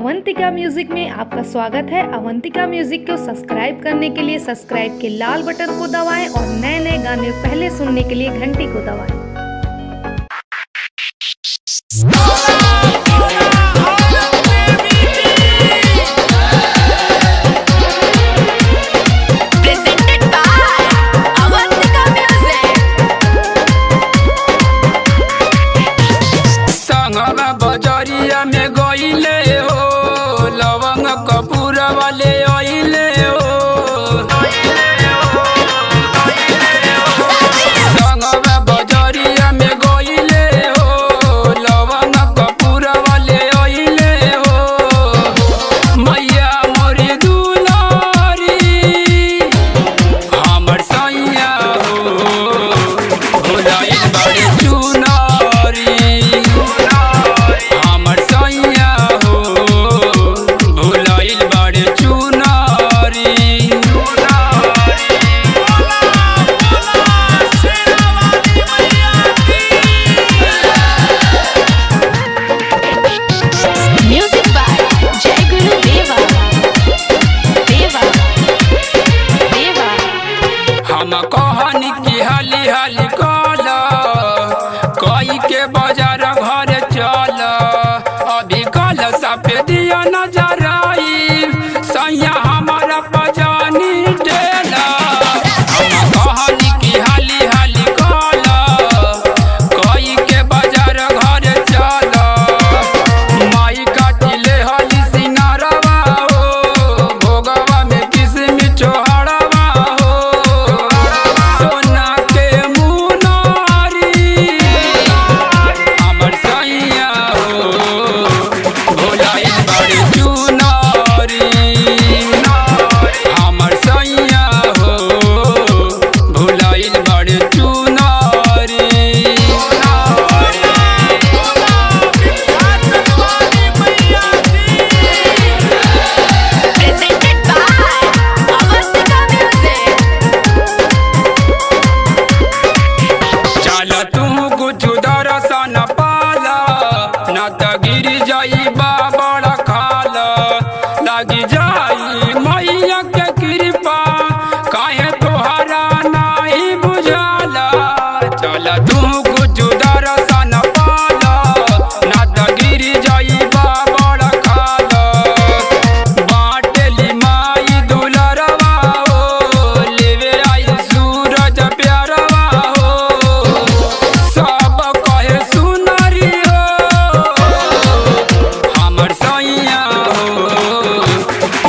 Avantika music में आपका स्वागत है। अवंतिका म्यूजिक को सब्सक्राइब करने के लिए सब्सक्राइब के लाल बटन को दबाएं और नए नए गाने पहले सुनने के लिए घंटी को दबाएं। बजरिया में गईले हो लवंग कपूर वाले आइले हो संगवा बजरिया में गईले हो लवंग कपूर वाले आइले हो मैया मोरी दुलारी हमर सैया हो भुलाइल बड़े चुनारी हम कहनी की हाली हाली कल कई के बाजार घर चल अभी कल सफेदिया नजर आई सैया हमारा पजानी डेला हम कहनी की हाली हाली कल कई के बाजार घर चल माई काटिले हली सिंगारवा हो भोगवा में किसमिस चोहड़वा बड़ा खाल लगी जाई मैया के कृपा काहे तोहरा नहीं बुझाला चल तू कुछ दर्शन पाला ना त गिर जाई बड़ा खाल बाटली माई दुलरवा हो लेवे आई सूरज प्यारवा हो सब कहे सुनरी हो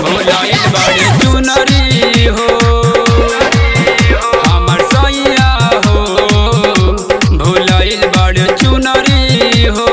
भुलाइल बड़े चुनरी हो हमर सैया हो भुलाइल बड़े चुनरी हो।